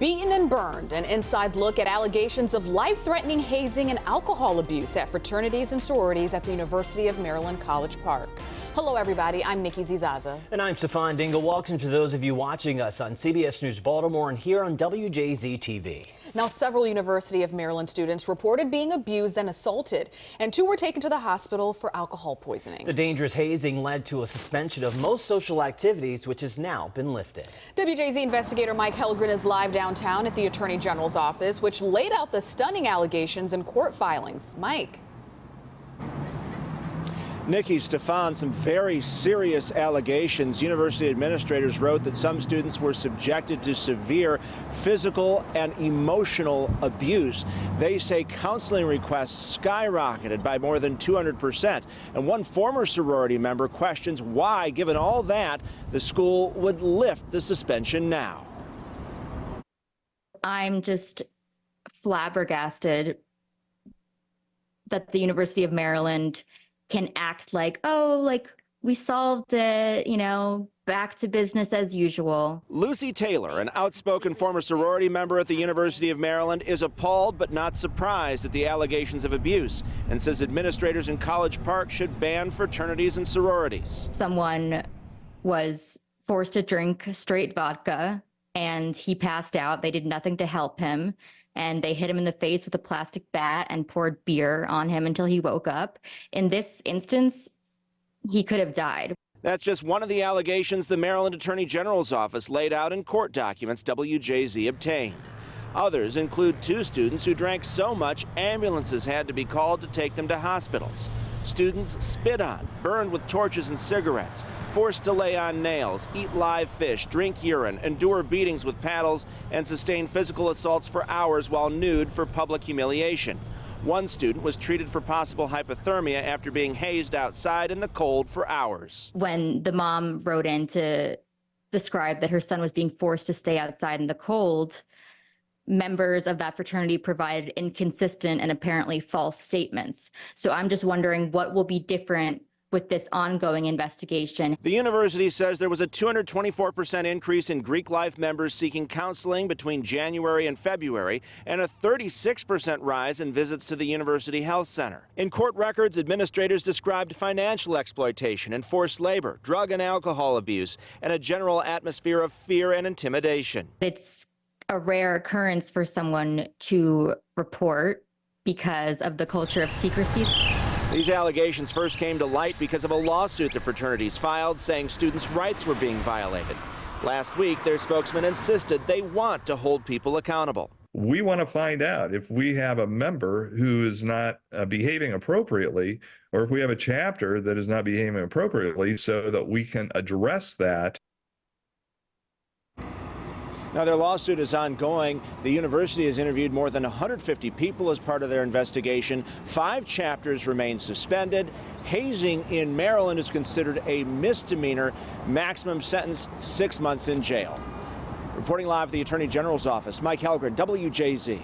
Beaten and burned, an inside look at allegations of life-threatening hazing and alcohol abuse at fraternities and sororities at the University of Maryland College Park. Hello everybody, I'm Nikki Zizaza. And I'm Stefan Dingle. Welcome to those of you watching us on CBS News Baltimore and here on WJZ TV. Now, several University of Maryland students reported being abused and assaulted, and 2 were taken to the hospital for alcohol poisoning. The dangerous hazing led to a suspension of most social activities, which has now been lifted. WJZ investigator Mike Helgren is live downtown at the Attorney General's office, which laid out the stunning allegations and court filings. Mike. Nikki, Stefan, some very serious allegations. University administrators wrote that some students were subjected to severe physical and emotional abuse. They say counseling requests skyrocketed by more than 200%. And one former sorority member questions why, given all that, the school would lift the suspension now. I'm just flabbergasted that the University of Maryland can act like, oh, like we solved it, you know, back to business as usual. Lucy Taylor, an outspoken former sorority member at the University of Maryland, is appalled but not surprised at the allegations of abuse and says administrators in College Park should ban fraternities and sororities. Someone was forced to drink straight vodka and he passed out. They did nothing to help him. And they hit him in the face with a plastic bat and poured beer on him until he woke up. In this instance, he could have died. That's just one of the allegations the Maryland Attorney General's office laid out in court documents WJZ obtained. Others include 2 students who drank so much ambulances had to be called to take them to hospitals. Students spit on, burned with torches and cigarettes, forced to lay on nails, eat live fish, drink urine, endure beatings with paddles, and sustain physical assaults for hours while nude for public humiliation. One student was treated for possible hypothermia after being hazed outside in the cold for hours. When the mom wrote in to describe that her son was being forced to stay outside in the cold, members of that fraternity provided inconsistent and apparently false statements. So I'm just wondering what will be different with this ongoing investigation. The university says there was a 224% increase in Greek life members seeking counseling between January and February, and a 36% rise in visits to the University Health Center. In court records, administrators described financial exploitation and forced labor, drug and alcohol abuse, and a general atmosphere of fear and intimidation. It's a rare occurrence for someone to report because of the culture of secrecy. These allegations first came to light because of a lawsuit the fraternities filed saying students' rights were being violated. Last week, their spokesman insisted they want to hold people accountable. We want to find out if we have a member who is not behaving appropriately, or if we have a chapter that is not behaving appropriately, so that we can address that. Now, their lawsuit is ongoing. The university has interviewed more than 150 people as part of their investigation. 5 chapters remain suspended. Hazing in Maryland is considered a misdemeanor. Maximum sentence 6 months in jail. Reporting live at the Attorney General's office, Mike Helgren, WJZ.